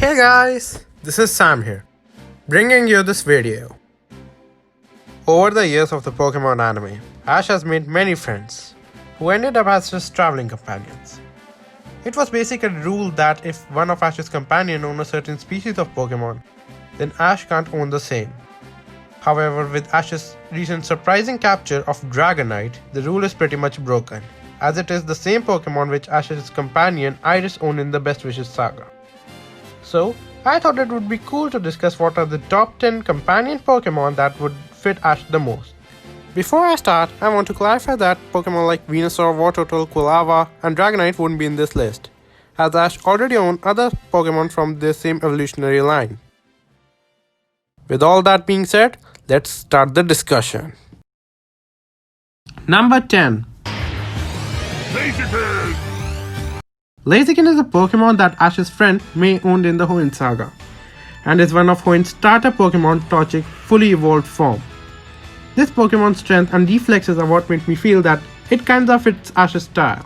Hey guys, this is Sam here, bringing you this video. Over the years of the Pokemon anime, Ash has made many friends, who ended up as his traveling companions. It was basically a rule that if one of Ash's companions owned a certain species of Pokemon, then Ash can't own the same. However, with Ash's recent surprising capture of Dragonite, the rule is pretty much broken, as it is the same Pokemon which Ash's companion Iris owned in the Best Wishes saga. So, I thought it would be cool to discuss what are the top 10 companion Pokemon that would fit Ash the most. Before I start, I want to clarify that Pokemon like Venusaur, Wartortle, Quilava, and Dragonite wouldn't be in this list, as Ash already owned other Pokemon from the same evolutionary line. With all that being said, let's start the discussion. Number 10. Blaziken! Blaziken is a Pokemon that Ash's friend May owned in the Hoenn saga, and is one of Hoenn's starter Pokemon Torchic's fully evolved form. This Pokemon's strength and reflexes are what made me feel that it kinda fits Ash's style.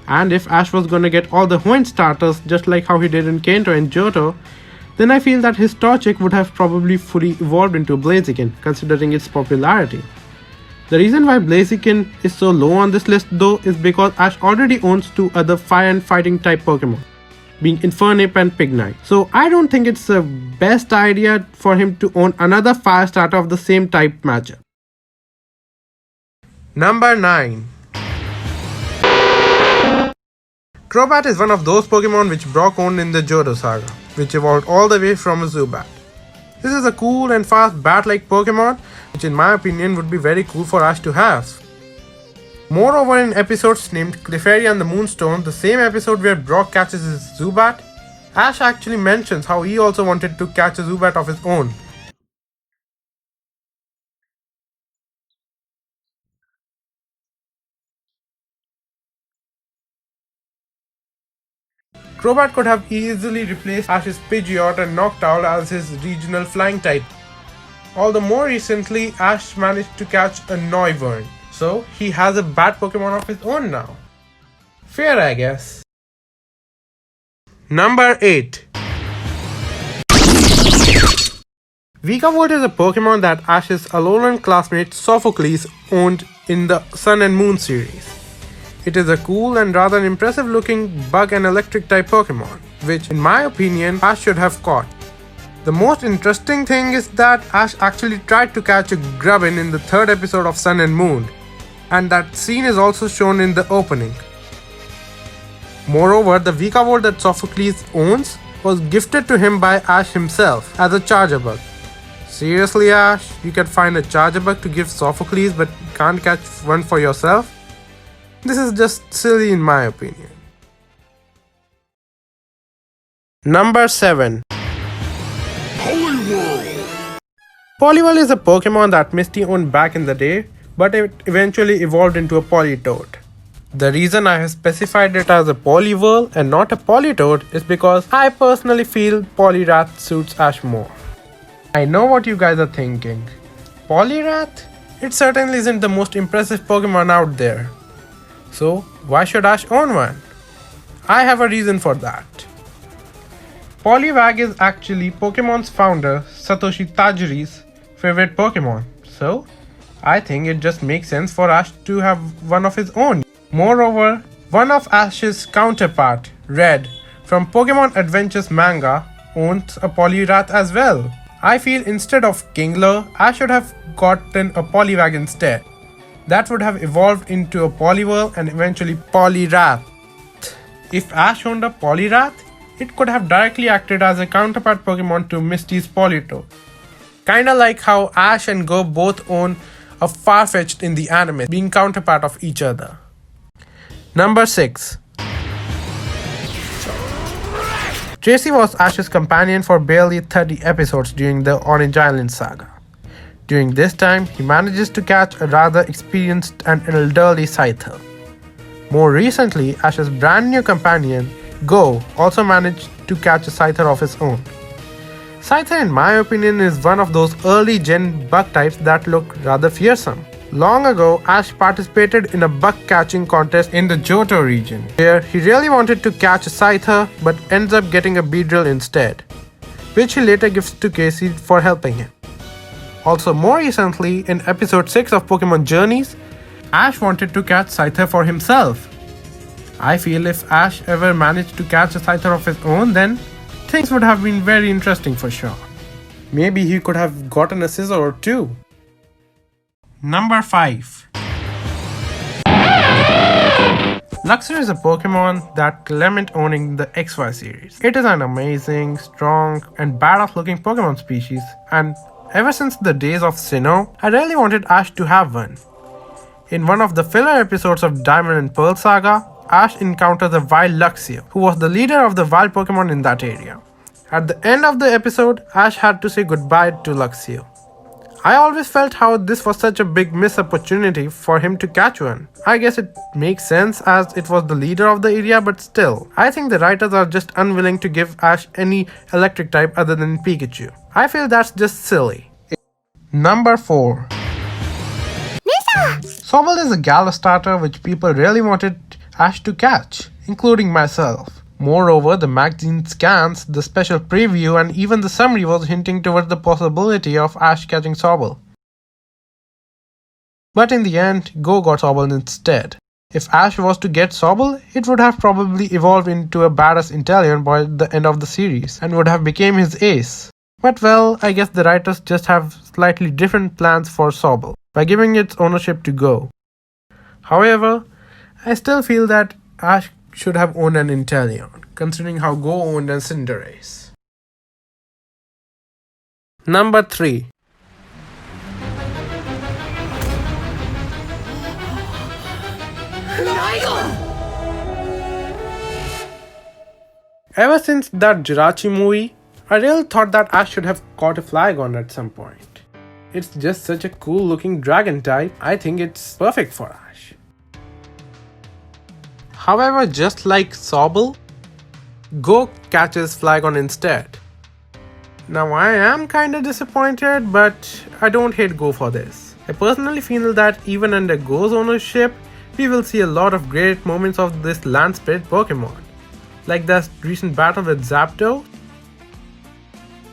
And if Ash was gonna get all the Hoenn starters just like how he did in Kanto and Johto, then I feel that his Torchic would have probably fully evolved into Blaziken considering its popularity. The reason why Blaziken is so low on this list though is because Ash already owns two other fire and fighting type Pokemon, being Infernape and Pignite. So I don't think it's the best idea for him to own another fire starter of the same type matchup. Number 9. Crobat is one of those Pokemon which Brock owned in the Johto saga, which evolved all the way from a Zubat. This is a cool and fast bat-like Pokemon, which in my opinion would be very cool for Ash to have. Moreover, in episodes named Clefairy and the Moonstone, the same episode where Brock catches his Zubat, Ash actually mentions how he also wanted to catch a Zubat of his own. Crobat could have easily replaced Ash's Pidgeot and Noctowl as his regional flying type. Although more recently, Ash managed to catch a Noivern, so he has a bat Pokemon of his own now. Fair, I guess. Number 8. Vikavolt is a Pokemon that Ash's Alolan classmate Sophocles owned in the Sun and Moon series. It is a cool and rather impressive looking bug and electric type Pokemon, which in my opinion Ash should have caught. The most interesting thing is that Ash actually tried to catch a Grubbin in the 3rd episode of Sun and Moon, and that scene is also shown in the opening. Moreover, the Vikavolt that Sophocles owns was gifted to him by Ash himself as a Charger Bug. Seriously Ash, you can find a Charger Bug to give Sophocles but can't catch one for yourself? This is just silly in my opinion. Number 7. Poliwhirl! Poliwhirl is a Pokemon that Misty owned back in the day, but it eventually evolved into a Politoed. The reason I have specified it as a Poliwhirl and not a Politoed is because I personally feel Poliwrath suits Ash more. I know what you guys are thinking. Poliwrath? It certainly isn't the most impressive Pokemon out there. So, why should Ash own one? I have a reason for that. Poliwag is actually Pokemon's founder Satoshi Tajiri's favorite Pokemon, so I think it just makes sense for Ash to have one of his own. Moreover, one of Ash's counterpart, Red, from Pokemon Adventures manga, owns a Poliwrath as well. I feel instead of Kingler, Ash should have gotten a Poliwag instead. That would have evolved into a Poliwhirl and eventually Poliwrath. If Ash owned a Poliwrath, it could have directly acted as a counterpart Pokemon to Misty's Politoed. Kinda like how Ash and Go both own a Farfetch'd in the anime, being counterpart of each other. Number 6. Tracey was Ash's companion for barely 30 episodes during the Orange Island saga. During this time, he manages to catch a rather experienced and elderly Scyther. More recently, Ash's brand new companion, Go, also managed to catch a Scyther of his own. Scyther in my opinion is one of those early gen bug types that look rather fearsome. Long ago, Ash participated in a bug catching contest in the Johto region, where he really wanted to catch a Scyther but ends up getting a Beedrill instead, which he later gives to Casey for helping him. Also, more recently, in episode 6 of Pokemon Journeys, Ash wanted to catch Scyther for himself. I feel if Ash ever managed to catch a Scyther of his own, then things would have been very interesting for sure. Maybe he could have gotten a scissor or two. Number 5. Luxor is a Pokemon that Clemont owning the XY series. It is an amazing, strong, and badass looking Pokemon species, and ever since the days of Sinnoh, I really wanted Ash to have one. In one of the filler episodes of Diamond and Pearl Saga, Ash encounters a wild Luxio, who was the leader of the wild Pokemon in that area. At the end of the episode, Ash had to say goodbye to Luxio. I always felt how this was such a big missed opportunity for him to catch one. I guess it makes sense as it was the leader of the area, but still, I think the writers are just unwilling to give Ash any electric type other than Pikachu. I feel that's just silly. Number 4. Sobble is a Galar starter which people really wanted Ash to catch, including myself. Moreover, the magazine scans, the special preview, and even the summary was hinting towards the possibility of Ash catching Sobble. But in the end, Go got Sobble instead. If Ash was to get Sobble, it would have probably evolved into a badass Inteleon by the end of the series, and would have become his ace. But well, I guess the writers just have slightly different plans for Sobble, by giving its ownership to Go. However, I still feel that Ash should have owned an Inteleon, considering how Go owned a Cinderace. Number 3. Ever since that Jirachi movie, I really thought that Ash should have caught a Flygon at some point. It's just such a cool looking dragon type, I think it's perfect for Ash. However, just like Sobble, Go catches Flygon instead. Now I am kinda disappointed, but I don't hate Go for this. I personally feel that even under Go's ownership, we will see a lot of great moments of this land spirit Pokemon, like that recent battle with Zapdos.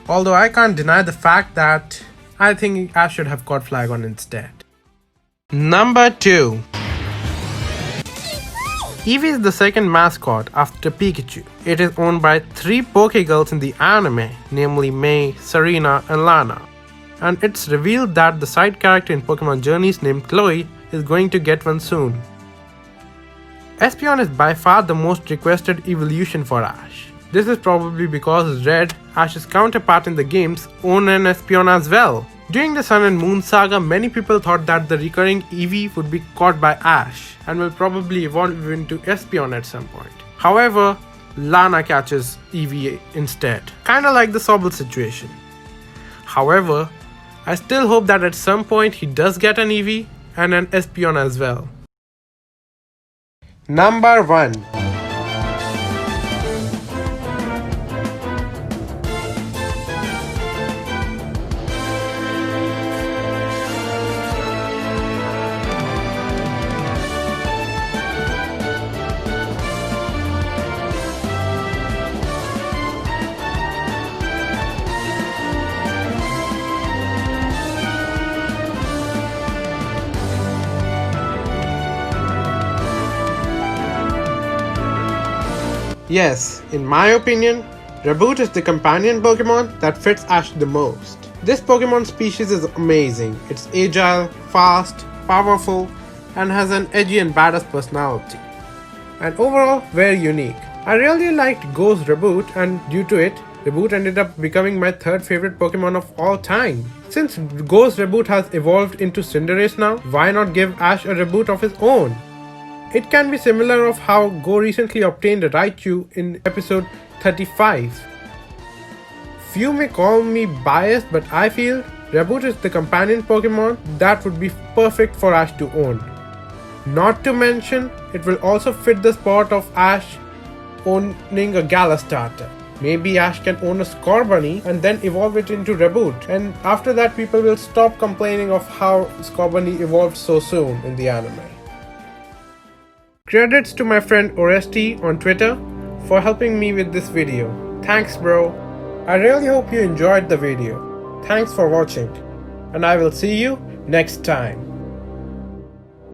Although I can't deny the fact that I think Ash should have caught Flygon instead. Number 2. Eevee is the second mascot after Pikachu. It is owned by 3 PokeGirls in the anime, namely May, Serena, and Lana. And it's revealed that the side character in Pokemon Journeys named Chloe is going to get one soon. Espeon is by far the most requested evolution for Ash. This is probably because Red, Ash's counterpart in the games, own an Espeon as well. During the Sun and Moon saga, many people thought that the recurring Eevee would be caught by Ash and will probably evolve into Espeon at some point. However, Lana catches Eevee instead, kinda like the Sobble situation. However, I still hope that at some point he does get an Eevee and an Espeon as well. Number 1. Yes, in my opinion, Raboot is the companion Pokemon that fits Ash the most. This Pokemon species is amazing. It's agile, fast, powerful, and has an edgy and badass personality. And overall, very unique. I really liked Go's Raboot, and due to it, Raboot ended up becoming my third favorite Pokemon of all time. Since Go's Raboot has evolved into Cinderace now, why not give Ash a Raboot of his own? It can be similar of how Go recently obtained a Raichu in episode 35. Few may call me biased, but I feel Raboot is the companion Pokemon that would be perfect for Ash to own. Not to mention, it will also fit the spot of Ash owning a Galar starter. Maybe Ash can own a Scorbunny and then evolve it into Raboot. And after that, people will stop complaining of how Scorbunny evolved so soon in the anime. Credits to my friend Oresti on Twitter for helping me with this video. Thanks, bro. I really hope you enjoyed the video. Thanks for watching, and I will see you next time.